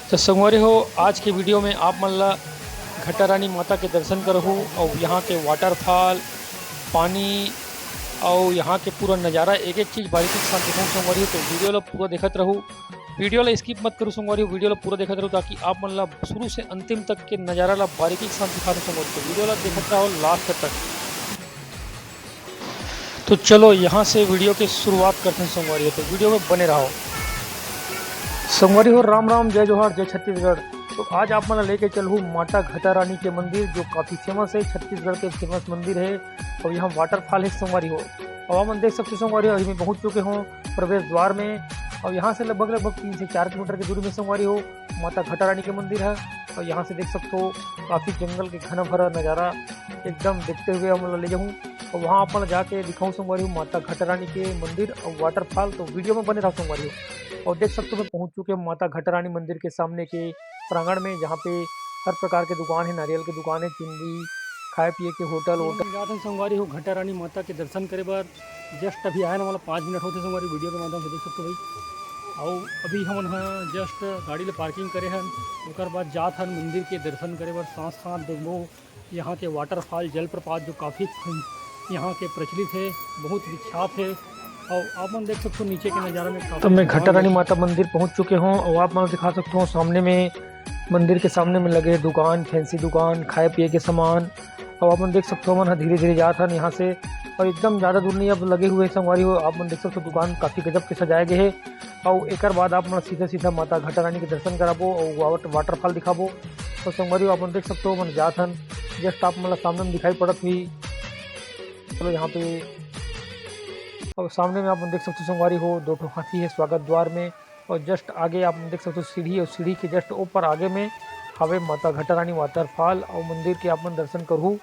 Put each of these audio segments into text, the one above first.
तो संगवारी हो, आज की वीडियो में आप मन ला घटा रानी माता के दर्शन करहूँ और यहाँ के वाटरफॉल, पानी और यहाँ के पूरा नज़ारा एक एक चीज़ बारीकी के साथ दिखाऊँ संगवारी हो। तो वीडियो ला पूरा देखत रहूँ, वीडियो ला स्किप मत करूँ संगवारी हो, वीडियो ला पूरा देखत रहूँ ताकि आप मन ला शुरू से अंतिम तक के नज़ारा ला बारीकी के साथ दिखा दूँ संगवारी। तो वीडियो ला देखत रहो लास्ट तक। तो चलो यहाँ से वीडियो की शुरुआत करते हैं संगवारी हो, तो वीडियो में बने रहो संगवारी हो। राम राम, जय जोहार, जय छत्तीसगढ़। तो आज आप मैं लेके चलूँ माता घटा रानी के मंदिर, जो काफ़ी फेमस है, छत्तीसगढ़ के फेमस मंदिर है। और यहाँ वाटरफॉल है संगवारी हो। और आप देख सकते संगवारी हो, अभी मैं पहुँच चुके हूँ प्रवेश द्वार में। और यहाँ से लगभग 3 से 4 किलोमीटर की दूरी में संगवारी हो माता घटा रानी के मंदिर है। और यहाँ से देख सकते हो काफ़ी जंगल के घना भरा नज़ारा एकदम देखते हुए हम ले जाऊँ। और वहाँ अपन जाके दिखाऊँ संगवारी हो माता घटा रानी के मंदिर और वाटरफॉल। तो वीडियो में बने रहा संगवारी हो। और देख सकते हो मैं पहुँच चुके हैं माता घटा रानी मंदिर के सामने के प्रांगण में, जहाँ पे हर प्रकार के दुकान है, नारियल की दुकान है, चिंदी, खाए पिए के होटल जाते संगवारी हो घटा रानी माता के दर्शन करे बार। जस्ट अभी आए ना, मतलब 5 मिनट होते संगवारी, वीडियो के माध्यम से देख सकते हो भाई। और अभी हम जस्ट गाड़ी ले पार्किंग करे हैं, उसके बाद जात हन मंदिर के दर्शन करे बार। साथ साथ देखो यहाँ के वाटरफॉल, जलप्रपात जो काफ़ी यहाँ के प्रचलित है, बहुत विख्यात है। और आप मन देख सकते हो नीचे के नज़ारे में। तो मैं घटा रानी माता मंदिर पहुँच चुके हूँ और आप मन दिखा सकते हो सामने में, मंदिर के सामने में लगे दुकान, फैंसी दुकान, खाए पिए के सामान। और आप मन देख सकते हो मन धीरे धीरे जाता है यहाँ से, और एकदम ज़्यादा दूर नहीं अब लगे हुए संगवारी हो। आप मन देख सकते हो दुकान काफ़ी गजब के सजाए गए हैं। और एक बाद आप मन सीधा सीधा माता घटा रानी के दर्शन कराबो और वाटरफॉल दिखाबो। तो संगवारी हो आप मन देख सकते हो मन जात हन, जस्ट आप मतलब सामने में दिखाई पड़त हुई। चलो यहाँ पे और सामने में आप देख सकते हो संगवारी हो 2 हाथी है स्वागत द्वार में। और जस्ट आगे आप देख सकते हो सीढ़ी, और सीढ़ी के जस्ट ऊपर आगे में हवे माता घटा रानी वाटरफॉल और मंदिर के आप मन दर्शन करूँ।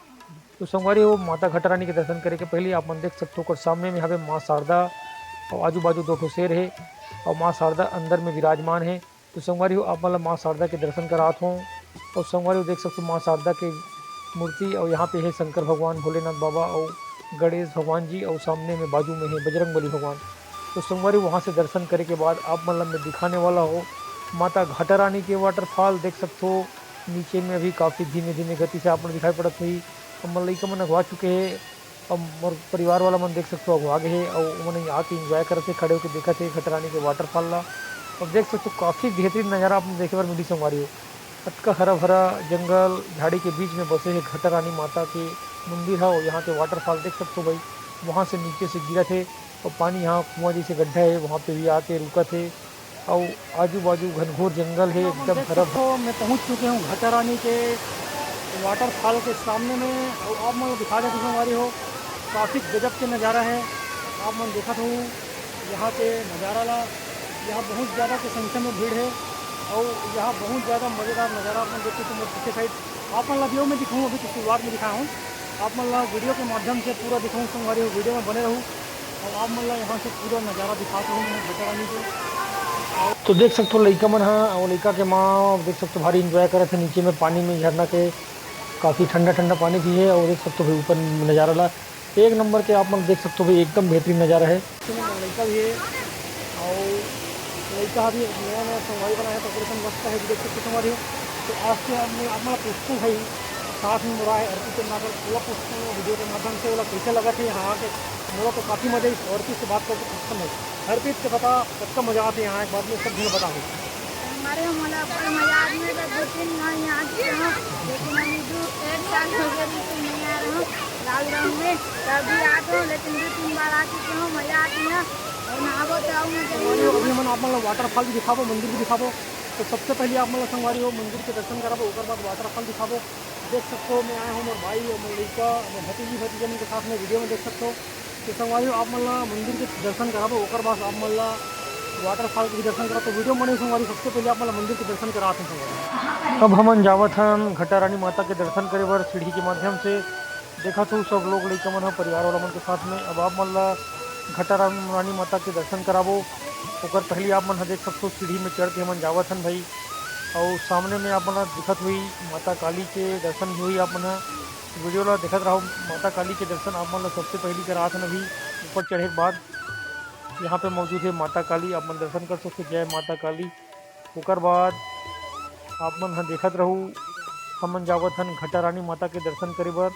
तो संगवारी हो माता घटा रानी के दर्शन करे के पहले आप मन देख सकते हो सामने में हवे माँ शारदा, और आजू बाजू 2 शेर है और माँ शारदा अंदर में विराजमान है। तो संगवारी हो आप मतलब माँ शारदा के दर्शन करात हूँ। और संगवारी हो देख सकते हो माँ शारदा की मूर्ति, और यहाँ पे है शंकर भगवान, भोलेनाथ बाबा और गणेश भगवान जी, और सामने में बाजू में है बजरंगबली भगवान। तो संगवारी वहाँ से दर्शन करे के बाद आप मतलब मैं दिखाने वाला हो माता घटा रानी के वाटरफॉल। देख सकते हो नीचे में अभी काफ़ी धीमे धीमे गति से आप दिखाई पड़त हुई। और मन लइका मन अगवा चुके हैं, और मोर परिवार वाला मन देख सकते हो अगवा गए है, और उन्होंने आके इंजॉय करते खड़े होकर देखा थे घटा रानी के वाटरफॉल ला। और देख सकते हो काफ़ी बेहतरीन नज़ारा आप देखे बार मिली संगवारी हो। अतका हरा भरा जंगल झाड़ी के बीच में बसे है घटा रानी माता के मंदिर है। और यहाँ के वाटरफॉल देख सकते हो भाई, वहाँ से नीचे से गिरा थे और पानी यहाँ कुआं जैसे गड्ढा है, वहाँ पे भी आके रुका थे। और आजू बाजू घनघोर जंगल है एकदम हरा। तो मैं पहुँच चुके हूँ घटा रानी के वाटरफॉल के सामने में, और आप मैं दिखा देते हमारी हो काफ़ी गजब के नज़ारा है। आप मैं देखा हूँ यहाँ के नज़ारा ला, यहाँ बहुत ज़्यादा की संख्या में भीड़ है, और यहाँ बहुत ज़्यादा मज़ेदार नज़ारा आप देखते तो मैं पीछे साइड आप मन वीडियो में दिखाऊँ, अभी तो शुरुआत में दिखाया हूँ। आप मन वीडियो के माध्यम से पूरा दिखाऊँ संगवारी हो, वीडियो में बने रहूँ। और आप मन यहाँ से पूरा नज़ारा दिखाता हूँ मैं घटा रानी को। तो देख सकते हो लड़का मन हाँ, और लड़का के माँ देख सकते हो भारी इंजॉय करे थे नीचे में पानी में, झरना के काफ़ी ठंडा ठंडा पानी भी है। और देख सकते हो भाई ऊपर नज़ारा ला एक नंबर के आप मन देख सकते हो भाई, एकदम बेहतरीन नज़ारा है। लड़का भी है और लड़का भी नया नया संगवारी बनाया, डेकोरेशन मस्त है देख सकते संगवारी हो। तो आज से आप पूछते भाई साथ में मुरा है अर्पित के नागर पूरा पूछते हैं वीडियो के माध्यम से, वाला कैसे लगा थे यहाँ के। मेरा तो काफ़ी मज़ा इस अर्पित से बात करके पसंद है। अर्पित से बता सबका मज़ा आते हैं यहाँ, एक बार में सब भी बता हूँ हमारे मला कोई मजा आदमी तो 2-3 माह यहाँ के रहो, लेकिन अभी 1 साल हो गया बिल्कुल नहीं आ रहा हूँ लॉकडाउन में। तभी आते हूँ, लेकिन 2-3 बार आ चुके हूँ, मज़ा आती है। और नहाबो तो आऊँ अभी मन आप मतलब वाटरफॉल भी दिखाबो, मंदिर भी दिखाबो। तो सबसे पहले आप मतलब संगवारी हो मंदिर के दर्शन कराबो, उसके बाद वाटरफॉल दिखाबो। देख सकते हो मैं आया हूँ मेरे भाई और मेरे लड़का, मेरे भतीजी भतीजन के साथ में वीडियो में देख सकते हो। तो संगवारी हो आप मतलब मंदिर के दर्शन कराबो, उसके बाद आप मतलब वाटरफॉल के भी दर्शन करा। तो वीडियो बने संगवारी सबसे पहले आप मतलब मंदिर के दर्शन कराते हैं संगवारी। अब हम जावत हम घटा रानी माता के दर्शन करे बर सीढ़ी के माध्यम से। देखा तो सब लोग लड़का मन परिवार वाला मन के साथ में। अब आप मतलब घटा रानी माता के दर्शन कराबो, ओकर पहले आप मन देख सकते हो सीढ़ी में चढ़ के हमन जावत हन भाई। और सामने में आप मन दिखत हुई माता काली के दर्शन भी हुई। आप मन वीडियो ला देखत रहो, माता काली के दर्शन आप मन सबसे पहले करात हन। अभी ऊपर चढ़े के बाद यहाँ पे मौजूद है माता काली, आप मन दर्शन कर सकते, जय माता काली। ओकर बाद आप मन ह देखत रहू हमन जावत हन घटा रानी माता के दर्शन करे बर।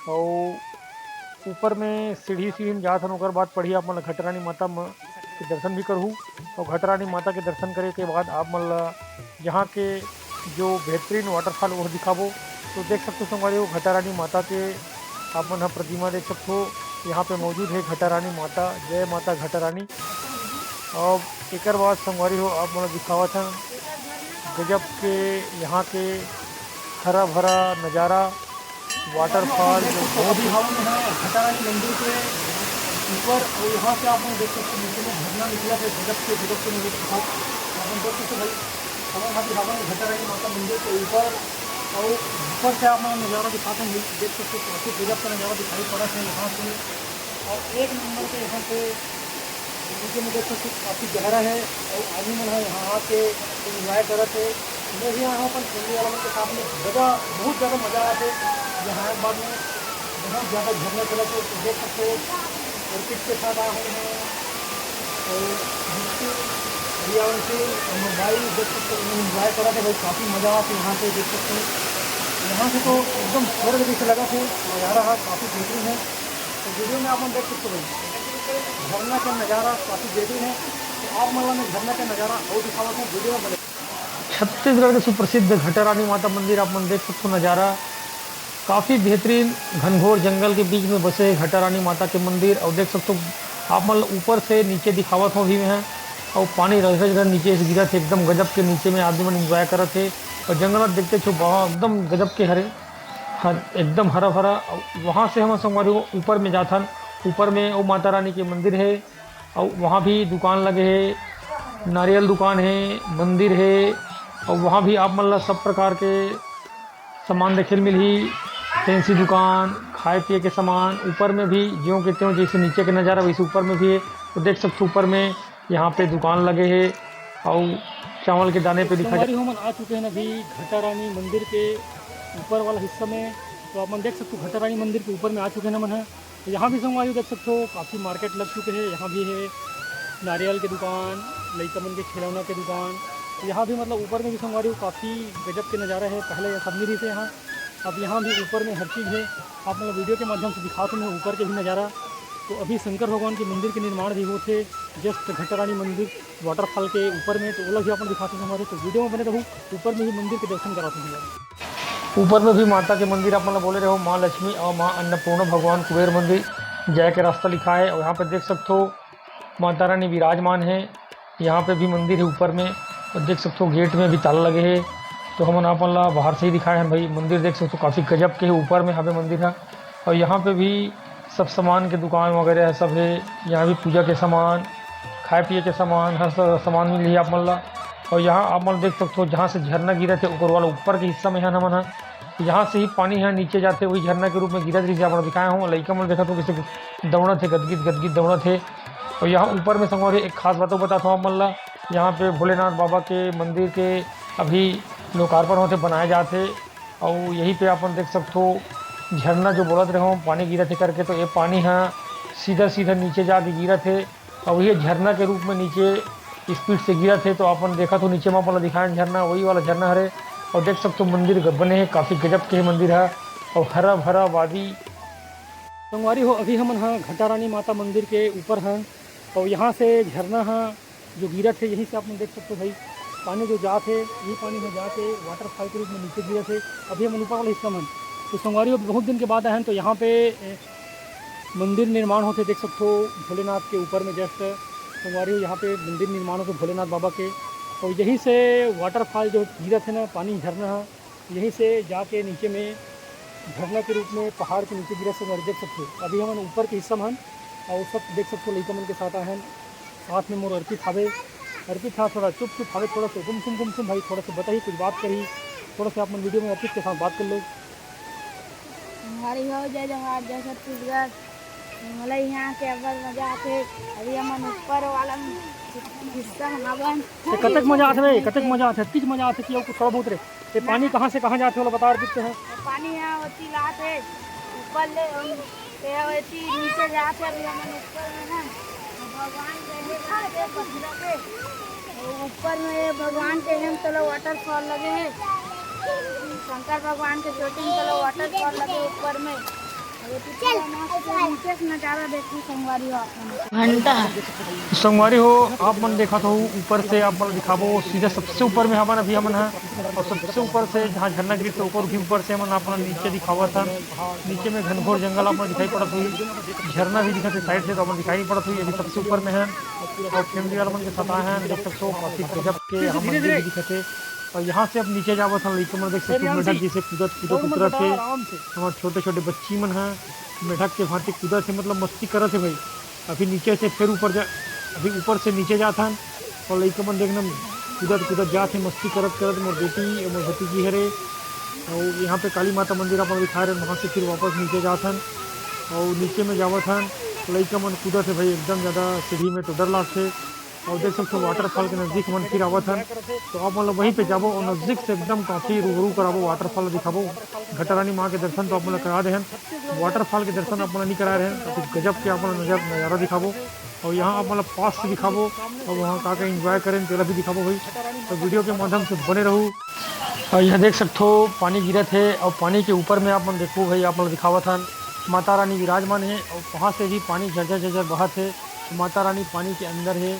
और ऊपर में सीढ़ी में जात हन, ओकर बाद पढ़ी आप मन घटा रानी माता के दर्शन भी करहू। और घटा रानी माता के दर्शन करे के बाद आप मन यहाँ के जो बेहतरीन वाटरफॉल वो दिखाबो। तो देख सकते हो संगवारी हो घटा रानी माता के आप मन प्रतिमा देख सकते हो, यहाँ पे मौजूद है घटा रानी माता। जय माता घटा रानी। और एक बाद संगवारी हो आप मन दिखावत हैं गजब के यहाँ के हरा भरा नज़ारा, वाटरफॉल जो बहुत ही हवा में है घटा रानी मंदिर के ऊपर। और यहाँ से आप देख सकते हैं नीचे में झरना निकला है गजब के मुझे दिखाओ। आप देख सकते भाई हमारे हाथी हवा में घटा रानी माता मंदिर के ऊपर। और ऊपर से आप नज़ारा दिखाते हैं, देख सकते काफ़ी गजब का नज़ारा दिखाई पड़ा है यहाँ से। और एक नंबर के यहाँ पे नीचे में देख सकते काफ़ी गहरा है। और आदमी मन है यहाँ के इंजॉय करते है। मैं भी यहाँ पर फैमिली वालों के साथ में जगह बहुत ज़्यादा मज़ा आते यहाँ बाद में बहुत ज़्यादा झरना चला। तो देख सकते हो और किसके साथ आए हुए हैं और पर्यावरण से मोबाइल देख सकते हो इंजॉय करा थे भाई, काफ़ी मज़ा आते यहाँ से। देख सकते हैं यहाँ से तो एकदम स्वर्ग जैसे लगा थे नज़ारा है, काफ़ी बेहतरीन है। तो वीडियो में आप हम देख सकते हो झरना का नज़ारा काफ़ी बेहतरीन है। तो आप मतलब में झरना का नज़ारा और दिखावा था वीडियो में बने। छत्तीसगढ़ के सुप्रसिद्ध घटा रानी माता मंदिर आप मन देख सकते हो नज़ारा काफ़ी बेहतरीन। घनघोर जंगल के बीच में बसे घटा रानी माता के मंदिर। और देख सकते हो आप मतलब ऊपर से नीचे दिखावत हो भी में। और पानी रह नीचे से गिरा थे एकदम गजब के, नीचे में आदमी मन इंजॉय कर थे। और जंगल में देखते छो बहुत एकदम गजब के हरे एकदम हरा भरा। वहाँ से हम संगवारी ऊपर में जाथन, ऊपर में वो माता रानी के मंदिर है। और वहाँ भी दुकान लगे है, नारियल दुकान है, मंदिर है। और वहाँ भी आप मतलब सब प्रकार के सामान देखे मिली, फैंसी दुकान, खाए पिए के सामान। ऊपर में भी ज्यों कहते हो जैसे नीचे के नज़ारा वैसे ऊपर में भी है। तो देख सकते ऊपर में यहाँ पे दुकान लगे हैं और चावल के दाने पे दिखा हम आ चुके हैं अभी घटा रानी मंदिर के ऊपर वाला हिस्सा में। तो आप मन देख सकते हो घटा रानी मंदिर के ऊपर में आ चुके हैं मन है। तो यहाँ भी संगवारी देख सकते हो काफ़ी मार्केट लग चुके हैं। यहाँ भी है नारियल की दुकान, लड़का मन के खिलौना की दुकान। यहाँ भी मतलब ऊपर में भी संगवारी काफ़ी गजब के नज़ारा है। पहले सब नहीं थे यहाँ, अब यहाँ भी ऊपर में हर चीज़ है। आप मतलब वीडियो के माध्यम से दिखाते हैं ऊपर के भी नज़ारा। तो अभी शंकर भगवान के मंदिर के निर्माण भी हुए थे जस्ट घटा रानी मंदिर वाटरफॉल के ऊपर में। तो वो लोग भी अपन दिखाते हैं हमारे। तो वीडियो में बने रहूँ, ऊपर में भी मंदिर के दर्शन कराते हैं। ऊपर में भी माता के मंदिर आप मतलब बोले रहो, माँ लक्ष्मी और माँ अन्नपूर्णा भगवान कुबेर मंदिर जय के रास्ता लिखा है। और यहाँ पर देख सकते हो माता रानी विराजमान है। यहाँ पे भी मंदिर है ऊपर में। और देख सकते हो गेट में भी ताला लगे है। तो हम अपन ला बाहर से ही दिखाए हैं भाई। मंदिर देख सकते हो काफ़ी गजब के है, ऊपर में हमें मंदिर है। और यहाँ पे भी सब सामान के दुकान वगैरह सब है। यहाँ भी पूजा के सामान, खाए पिए के सामान, हर सामान मिल रही है आप मन ला। और यहाँ आप मन देख सकते हो जहाँ से झरना गिरे थे ऊपर वाला ऊपर के हिस्सा में है ना मन है। यहाँ से ही पानी है नीचे जाते वही झरना के रूप में गिरा रही आप दिखाए हूँ। लड़का मन देखा तो कैसे दौड़ा थे, गदगिद दौड़ा थे। और यहाँ ऊपर में संगवारी एक खास बातों बताता हूँ आप मन ला। यहाँ पे भोलेनाथ बाबा के मंदिर के अभी लोकार्पण होते बनाए जाते। और यहीं पे आप देख सकते हो झरना जो बोलत रहे हो पानी गिरा थे करके। तो ये पानी है सीधा नीचे जाके गिरा थे और ये झरना के रूप में नीचे स्पीड से गिरा थे। तो अपन देखा तो नीचे में अपन दिखाया झरना, वही वाला झरना हरे। और देख सकते हो मंदिर बने हैं काफ़ी गजब के मंदिर है और हरा भरा वादी संगवारी हो। अभी हम घटा रानी माता मंदिर के ऊपर हैं और यहाँ से झरना है जो गिरा थे, यहीं से आप देख सकते हो भाई पानी जो जाते यही पानी में जाके वाटरफॉल के रूप में नीचे गिरा थे। अभी हम ऊपर वाला हिस्सा में तो संगवारी बहुत दिन के बाद आए हैं। तो यहाँ पे मंदिर निर्माण होते देख सकते हो भोलेनाथ के ऊपर में जस्ट संगवारी हो। यहाँ पे मंदिर निर्माण होते भोलेनाथ बाबा के। और यहीं से वाटरफॉल जो गिरा थे ना पानी झरना है, यहीं से जाके नीचे में झरना के रूप में पहाड़ के नीचे गिरा संगवारी देख सकते हो। अभी हम ऊपर के हिस्सा में और सब देख सकते हो लड़का मन के साथ आए हैं। साथ में मोर अर्पित था थोड़ा चुप हावे, थोड़ा सा गुमसुम भाई थोड़ा सा बताइए कुछ बात करी, थोड़ा सा आप वीडियो में अर्पित के साथ बात कर लो। हमारी हो जय जवाहर जय छत्तीसगढ़। मला यहाँ के अव्वल मजा आते। अभी हम ऊपर वाला हिस्सा हवन कतक मजा आते भाई, कतक मजा आते, किस मजा आते कि थोड़ा बहुत रे। ये पानी कहाँ से कहाँ जाते वाला बता अर्पित है। पानी यहाँ होती लाते ऊपर ले होती नीचे जाते। अभी हम ऊपर में ना भगवान पत्थर पे और ऊपर में ये भगवान के हम तलो वाटरफॉल लगे हैं, शंकर भगवान के चोटी में तलो वाटरफॉल लगे ऊपर में। ये पिछला मस्त नीचे से नजारा देखी संगवारी हो आपने घंटा संगवारी हो आप मन देखा तो ऊपर से आप मन दिखाबो सीधे सबसे ऊपर में हमन अभी हमन है, और सबसे ऊपर से जहाँ झरना गिर से ऊपर भी ऊपर से हमन अपना नीचे दिखावा था। नीचे में घनघोर जंगल आप मन दिखाई पड़त हुई, झरना भी दिखा साइड से तो अपन दिखाई पड़त हुई। अभी सबसे ऊपर में है और फैमिली वाला मन के साथ आए हैं, देख सकते हो काफी गजब के यहाँ मंदिर भी दिखते। और यहाँ से अब नीचे जावत हम लइका मन देख सकते हो मेढक जैसे कूदत कूदत उतरत है। हमारे छोटे छोटे बच्ची मन है मेढक के भांति कूदत है, मतलब मस्ती करत है भाई। अभी नीचे से फिर ऊपर जा, अभी ऊपर से नीचे जात हन और लइका मन देखना कूदत कूदत जात है मस्ती करत करत। मोर बेटी और मोर भतीजी हरे और यहाँ पे काली माता मंदिर अपन दिखा रहे, वहाँ से फिर वापस नीचे जात हन और नीचे में जावत हन लइका मन कूदत है भाई। एकदम ज़्यादा सीढ़ी में तो डर लागते। और देख सकते हो वाटरफॉल के नज़दीक मन फिर आवत हन, तो आप मतलब वहीं पे जाबो और नज़दीक से एकदम काफ़ी रूबरू कराबो, वाटरफॉल दिखाबो। घटा रानी माँ के दर्शन तो आप मतलब करा दे हैं, वाटरफॉल के दर्शन आप नहीं करा रहे हैं, काफ़ी गजब के आप नज़ारा दिखाबो। और यहाँ आप मतलब पास से दिखाबो और वहाँ का एंजॉय करें तेरा भी दिखाबो भाई। तो वीडियो के माध्यम से बने रहूँ। और यहाँ देख सकते हो पानी गिरत है और पानी के ऊपर में आप मन देखो भाई, आप मतलब दिखावत हन माता रानी विराजमान है और वहाँ से भी पानी झरझर झरझर बहत है। माता रानी पानी के अंदर है,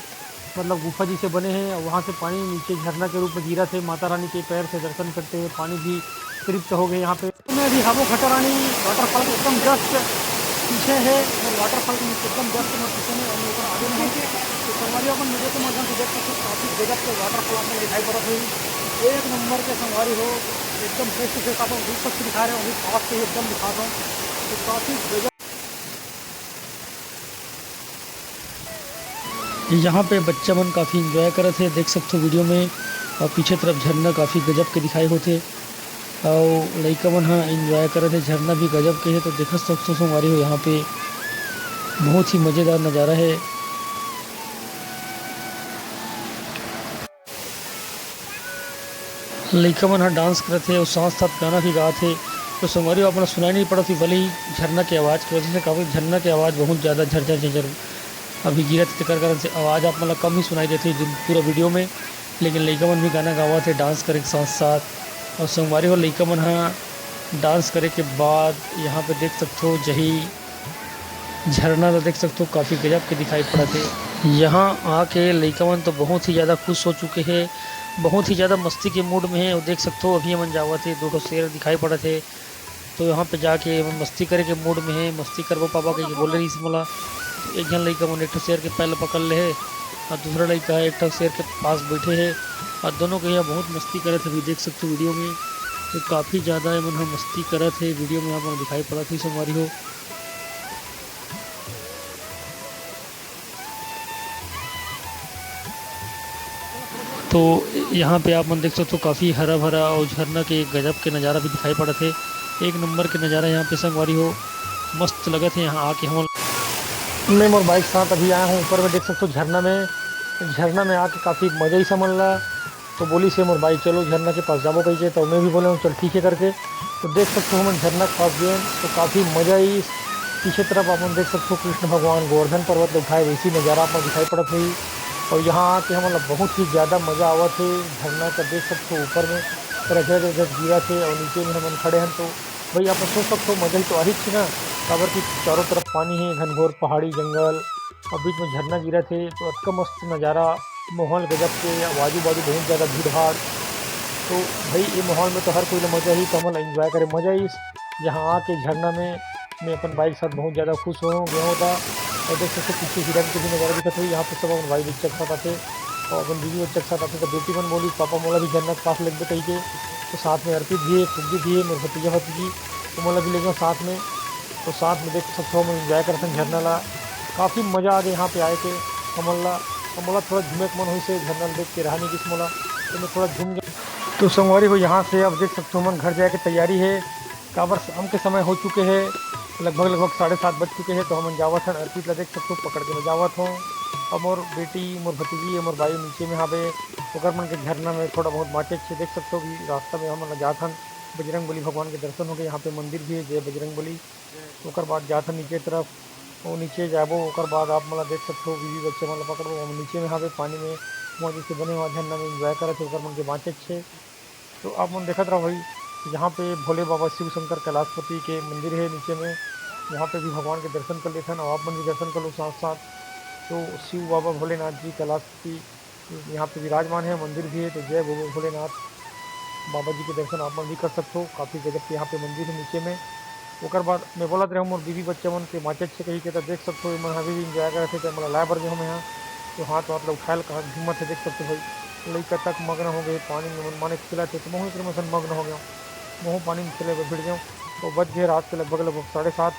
मतलब गुफा जी से बने हैं और वहाँ से पानी नीचे झरना के रूप में गिरा थे। माता रानी के पैर से दर्शन करते हुए पानी भी तृप्त हो गए यहाँ पे। तो मैं अभी हाबो घटा रानी वाटरफॉल के एकदम जस्ट पीछे है और वाटरफॉल के नीचे एकदम जस्ट में पीछे में और ऊपर आगे में है। तो संगवारी अपन वीडियो के माध्यम से देख सकते हो काफ़ी गजब के वाटरफॉल आपको दिखाई पड़ा हुई, एक नंबर के संगवारी हो एकदम फेस टू फेस आप ऊपर से दिखा रहे हो, अभी पास से एकदम दिखा रहा हूँ। तो काफ़ी गजब यहाँ पे बच्चा मन काफ़ी इंजॉय करत है, देख सकते हो वीडियो में। और पीछे तरफ झरना काफ़ी गजब के दिखाई होते और लइका मन हाँ इंजॉय करत है, झरना भी गजब के है। तो देख सकते हो संगवारी हो यहाँ पे बहुत ही मज़ेदार नज़ारा है। लइका मन हाँ डांस करते है और साथ साथ गाना भी गाते है। तो संगवारी अपना सुनाई नहीं पड़ा थी, भले ही झरना की आवाज़ की वजह से काफ़ी झरना की आवाज़ बहुत ज़्यादा झरझर झरझर अभी गिरत के कारण से आवाज़ आप मतलब कम ही सुनाई देती है पूरा वीडियो में। लेकिन लइका मन भी गाना गावा थे डांस करे के साथ साथ। और संगवारी हो लइका मन हाँ डांस करे के बाद यहाँ पे देख सकते हो जही झरना तो देख सकते हो काफ़ी गजब के दिखाई पड़ा थे। यहाँ आके लइका मन तो बहुत ही ज़्यादा खुश हो चुके हैं, बहुत ही ज़्यादा मस्ती के मूड में है। और देख सकते हो अभी मन जावा थे दो शेर दिखाई पड़ा थे, तो यहाँ पे जाके मस्ती करे के मूड में है। मस्ती करबो पापा कहीं बोल रही इस मोला। एक जन लड़का मन एक शेर के पहले पकड़ ले है और दूसरा लड़का है एक शेर के पास बैठे है और दोनों के यहाँ बहुत मस्ती करे थे। अभी देख सकते हो वीडियो में तो काफ़ी ज़्यादा मन मस्ती करे थे, वीडियो में यहाँ पर दिखाई पड़ा थी संगवारी हो। तो यहाँ पे आप मन देख सकते हो काफ़ी हरा भरा और झरना के गजब के नज़ारा भी दिखाई पड़ा थे। एक नंबर के नज़ारा यहाँ पे संगवारी हो मस्त लगे थे। यहाँ आके हम मैं मोर बाइक साथ अभी आया हूँ ऊपर में, देख सकते हो झरना में आके काफ़ी मज़ा ही समझ ला। तो बोली से मोर बाइक चलो झरना के पास जाबो कही, तो मैं भी बोले हूँ चल ठीक है करके। तो देख सकते हो हम झरना के पास गए तो काफ़ी मज़ा ही। पीछे तरफ आप देख सकते हो कृष्ण भगवान गोवर्धन पर्वत उठाए वैसी नज़ारा आप दिखाई पड़त हुई। और यहाँ आके हम मतलब बहुत ही ज़्यादा मज़ा आवा थे। झरना का देख सकते हो ऊपर में रजत रजत गिरा थे और नीचे में हम खड़े हैं, तो भाई आप सोच सकते हो मज़ा ही तो आ ही थी ना। काबर की चारों तरफ पानी है, घनघोर पहाड़ी जंगल और बीच में झरना गिरा थे, तो अच्छा मस्त नज़ारा, माहौल गजब के। आजू बाजू बहुत ज़्यादा भीड़ भाड़, तो भाई ये माहौल में तो हर कोई मज़ा ही कमल एंजॉय करे। मज़ा ही यहाँ आके झरना में मैं अपन बाइक साथ बहुत ज़्यादा खुश हो गया होता। और देख सकते पीछे हिरन के भी नज़ारा दिखत हुई। यहाँ पे सब अपन भाई बच्चे के साथ आते और अपन बीवी बच्चे के साथ आते। तो बेटी मन बोली पापा मोला भी झरना के पास लग कही के, तो साथ में अर्पित भी है, खुदी भी है, मेरे भतीजा भतीजी, तो मोला भी ले गए साथ में। तो साथ में देख सकते हो हम इंजॉय करते हैं झरना ला। काफ़ी मज़ा आ गया यहाँ पे आए के कमल ला। और मोला थोड़ा झूमे के मन हुई से झरना देख के रहा नहीं किस मोला, तो मैं थोड़ा झूम गया। तो संगवारी हो यहाँ से अब देख सकते हो मन घर जाए की तैयारी है। काबर शाम के समय हो चुके हैं, लगभग 7:30 बज चुके हैं। तो हम जावत हैं अर्पित ला देख सकते हो पकड़ के मैं जावत हूँ। और मोर बेटी मोर भतीजी मोर भाई नीचे में यहाँ पे ओकर मन के झरना में थोड़ा बहुत बाँचे अच्छे देख सकते हो कि रास्ता में हम जात हन। बजरंग बली भगवान के दर्शन हो गए, यहाँ पे मंदिर भी है जय बजरंग बली। ओकर बाद जात हन नीचे तरफ, वो नीचे जाबो ओकर बाद आप मतलब देख सकते हो बीवी बच्चे मतलब पकड़ो हम नीचे में यहाँ पे पानी में कुआं जैसे बने हुआ झरना में इंजॉय करे थे ओकर मन के बाँचे छे। तो आप मन देखत रहो भाई, यहाँ पे भोले बाबा शिव शंकर कैलाशपति के मंदिर है नीचे में, यहाँ पे भी भगवान के दर्शन कर लेथन और आप मन भी दर्शन कर लो साथ साथ। तो शिव बाबा भोलेनाथ जी कैलाशपति यहाँ पे विराजमान है, मंदिर भी है। तो जय भोलेनाथ बाबा जी के दर्शन आप मन भी कर सकते हो। काफ़ी जगह पे यहाँ पे मंदिर है नीचे में। ओकर बाद मैं बोलत रहे मोर बीवी बच्चे मन के माचे अच्छे कही के तो देख सकते हो, मन अभी भी इंजॉय करे थे। मतलब लाए बर हम यहाँ तो हाथ वाथ उठायल कहाँ हिम्मत है, देख सकते हो भाई। लड़का तक मग्न हो गए पानी में, मन माने खिला थे तो महू क्रमशन मग्न हो गया, महू पानी में खेले भिड़ जाऊँ। तो बज गए रात के लगभग 7:30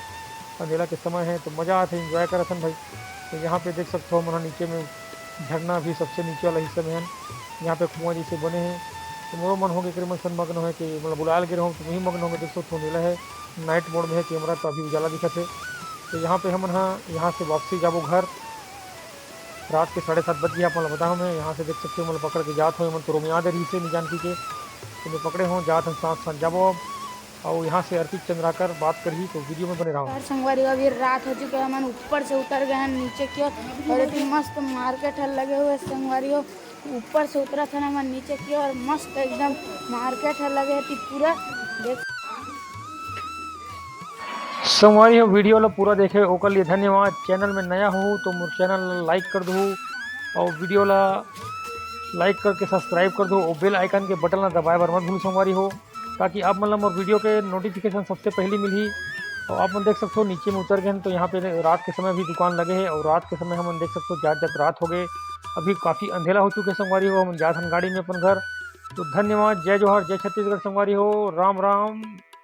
अंधेरा के समय है। तो मज़ा आते इंजॉय करथन भाई। तो यहाँ पे देख सकते हो मन नीचे में झरना भी सबसे नीचे वाला हिस्से में है, यहाँ पे कुआं जैसे बने हैं। तो मोरो मन हो गए क्रमशन मग्न है कि मतलब बुलायल गिर हूँ तो वही मग्न होंगे। देख सकते हो नीला है, नाइट मोड में है कैमरा तो अभी उजाला दिखत है। तो यहाँ पे हम यहाँ से वापसी जाबो घर। रात के 7:30 बज गया अपन बताओ। मैं यहाँ से देख सकते हो मतलब पकड़ के जात हो मन तो रोमियाद रही से नहीं जानती के तो मैं पकड़े हों जात हम साथ साथ जाबो। और यहाँ से अर्पित चंद्राकर बात करी तो वीडियो में बने रहो। यार संगवारी अभी रात हो चुकी है, हम ऊपर से उतर गए हैं नीचे की ओर और इतनी मस्त मार्केट है लगे हुए संगवारी हो। ऊपर से उतरा था ना, मैं नीचे की और मस्त एकदम मार्केट है लगे थी पूरा। देख संगवारी हो वीडियो ला पूरा देखे ओकर लिए धन्यवाद। चैनल में नया हो तो मोर चैनल ला लाइक कर दो और वीडियो ला लाइक करके सब्सक्राइब कर दो और बेल आइकन के बटन ला दबाए बर मत भूल संगवारी हो, ताकि आप मतलब मोर वीडियो के नोटिफिकेशन सबसे पहले मिली। और आप मन देख सकते हो नीचे में उतर गए हैं तो यहाँ पे रात के समय भी दुकान लगे हैं और रात के समय हम देख सकते हो जात रात हो गए, अभी काफ़ी अंधेरा हो चुके संगवारी हो। हम जात हन गाड़ी में अपन घर। तो धन्यवाद, जय जोहार, जय छत्तीसगढ़ संगवारी हो, राम राम।